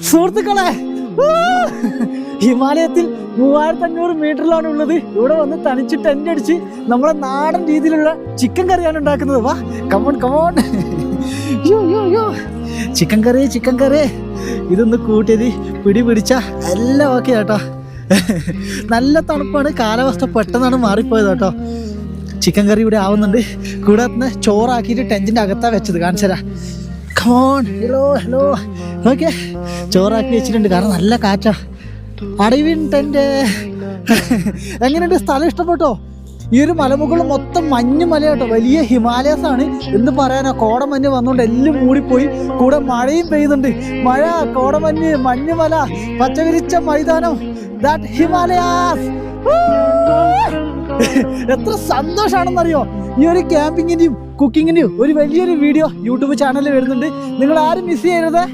സുഹൃത്തുക്കളെ, ഹിമാലയത്തിൽ 3500 മീറ്ററിലാണ് ഉള്ളത്. ഇവിടെ വന്ന് തനിച്ച് ടെന്റ് അടിച്ച് നമ്മളെ നാടൻ രീതിയിലുള്ള ചിക്കൻ കറിയാണ് ഉണ്ടാക്കുന്നത്. വാ, കമോൺ കമോൺ. ചിക്കൻ കറി ഇതൊന്ന് കൂട്ടിയത് പിടി പിടിച്ച എല്ലാം ഓക്കെ കേട്ടോ. നല്ല തണുപ്പാണ്, കാലാവസ്ഥ പെട്ടെന്നാണ് മാറിപ്പോയത് കേട്ടോ. ചിക്കൻ കറി ഇവിടെ ആവുന്നുണ്ട്. കൂടാതെ ചോറാക്കിയിട്ട് ടെന്റിന്റെ അകത്താ വെച്ചത്, കാണിച്ചരാ. Come on, hello okay. ചോറാക്കി വെച്ചിട്ടുണ്ട്, കാരണം നല്ല കാറ്റാ. അടവിൻ ടെന്റ്. എങ്ങനെയുണ്ട്? സ്ഥലം ഇഷ്ടപ്പെട്ടോ? ഈ ഒരു മലമുകളിൽ മൊത്തം മഞ്ഞ് മല കേട്ടോ, വലിയ ഹിമാലയസ് ആണ്. എന്ത് പറയാനാ, കോടമഞ്ഞ് വന്നുകൊണ്ട് എല്ലാം മൂടിപ്പോയി. കൂടെ മഴയും പെയ്യുന്നുണ്ട്. മഴ, കോടമഞ്ഞ്, മഞ്ഞുമല, പച്ചവിരിച്ച മൈതാനം, ദാറ്റ് ഹിമാലയാസ്. എത്ര സന്തോഷാണെന്നറിയോ? ഈ ഒരു ക്യാമ്പിങ്ങിന്റെയും കുക്കിങ്ങിന്റെയും ഒരു വലിയൊരു വീഡിയോ യൂട്യൂബ് ചാനലിൽ വരുന്നുണ്ട്. നിങ്ങൾ ആരും മിസ് ചെയ്യരുത്.